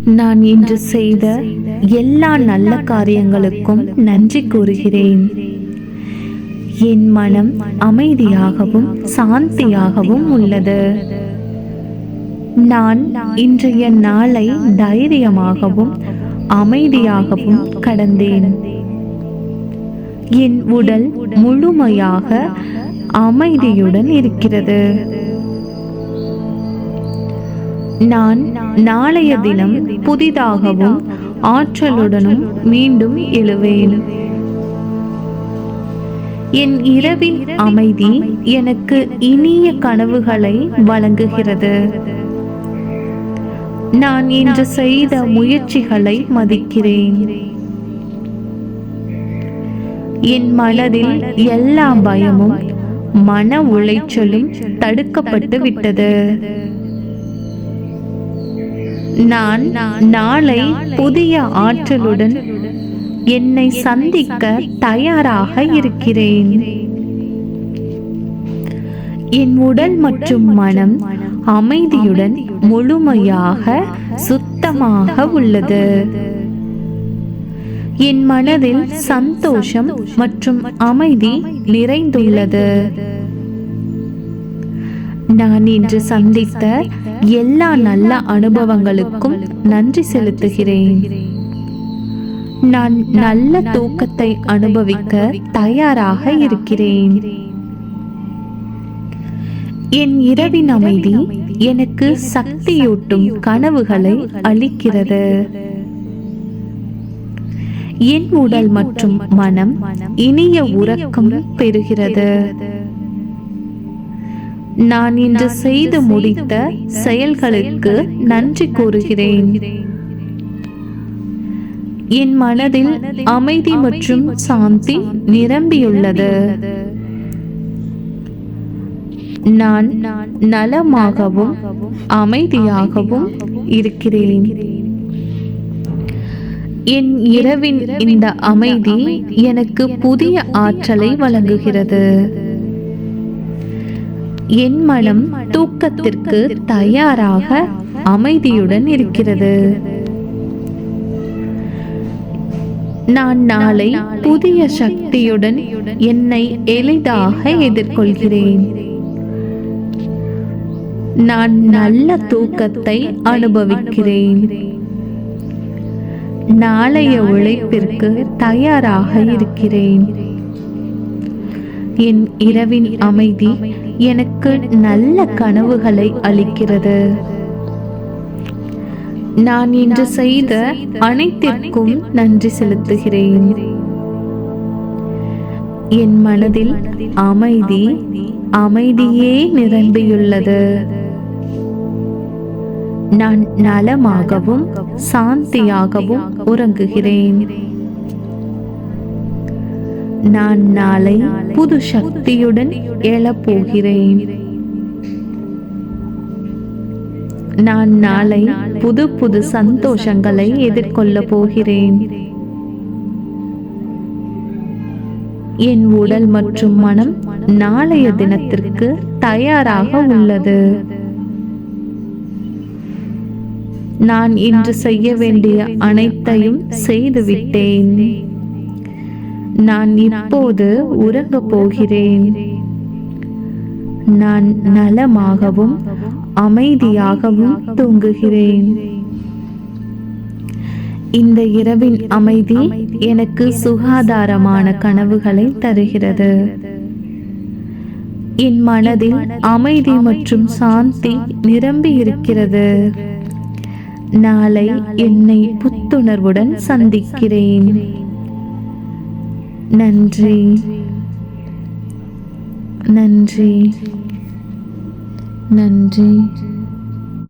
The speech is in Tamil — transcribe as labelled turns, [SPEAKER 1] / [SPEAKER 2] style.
[SPEAKER 1] நான் இன்று செய்த எல்லா நல்ல காரியங்களுக்கும் நன்றி கூறுகிறேன். என் மனம் அமைதியாகவும் சாந்தியாகவும் உள்ளது. நான் இன்றைய நாளை தைரியமாகவும் அமைதியாகவும் கடந்தேன். என் உடல் முழுமையாக அமைதியுடன் இருக்கிறது. நான் நாளைய தினம் புதிதாகவும் ஆற்றலுடனும் மீண்டும் எழுவேன். என் இரவின் அமைதி எனக்கு இனிய கனவுகளை வழங்குகிறது. நான் இன்று செய்த முயற்சிகளை மதிக்கிறேன். என் மனதில் எல்லா பயமும் மன உளைச்சலும் தடுக்கப்பட்டு விட்டது. நான் நாளை புதிய ஆற்றலுடன் என்னை சந்திக்க தயாராக இருக்கிறேன். என் உடல் மற்றும் மனம் அமைதியுடன் முழுமையாக சுத்தமாக உள்ளது. என் மனதில் சந்தோஷம் மற்றும் அமைதி நிறைந்துள்ளது. நான் இன்று சந்தித்த எல்லா நல்ல அனுபவங்களுக்கும் நன்றி செலுத்துகிறேன். நான் நல்ல தூக்கத்தை அனுபவிக்க தயாராக இருக்கிறேன். என் இரவின் அமைதி எனக்கு சக்தியூட்டும் கனவுகளை அளிக்கிறது. என் உடல் மற்றும் மனம் இனிய உறக்கம் பெறுகிறது. நான் இன்று செய்து முடித்த செயல்களுக்கு நன்றி கூறுகிறேன். என் மனதில் அமைதி மற்றும் சாந்தி நிரம்பியுள்ளது. நான் நலமாகவும் அமைதியாகவும் இருக்கிறேன். என் இரவின் இந்த அமைதி எனக்கு புதிய ஆற்றலை வழங்குகிறது. என் மனம் தூக்கத்திற்கு தயாராக அமைதியுடன் இருக்கிறது. நான் நாளை புதிய சக்தியுடன் என்னை எளிதாக எதிர்கொள்கிறேன். நான் நல்ல தூக்கத்தை அனுபவிக்கிறேன். நாளைய உழைப்பிற்கு தயாராக இருக்கிறேன். என் இரவின் அமைதி எனக்கு நல்ல கனவுகளை அளிக்கிறது. நான் இன்று செய்த அனைத்திற்கும் நன்றி செலுத்துகிறேன். என் மனதில் அமைதியே நிரம்பியுள்ளது. நான் நலமாகவும் சாந்தியாகவும் உறங்குகிறேன். நான் நாளை புது சக்தியுடன் எழப்போகிறேன். நான் நாளை புது சந்தோஷங்களை எதிர்கொள்ள போகிறேன். என் உடல் மற்றும் மனம் நாளைய தினத்திற்கு தயாராக உள்ளது. நான் இன்று செய்ய வேண்டிய அனைத்தையும் செய்துவிட்டேன். நான் இப்போது உறங்கப் போகிறேன். நான் நலமாகவும் அமைதியாகவும் தூங்குகிறேன். இந்த இரவின் அமைதி எனக்கு சுகாதாரமான கனவுகளை தருகிறது. என் மனதில் அமைதி மற்றும் சாந்தி நிரம்பி இருக்கிறது. நாளை என்னை புத்துணர்வுடன் சந்திக்கிறேன். நன்றி, நன்றி, நன்றி.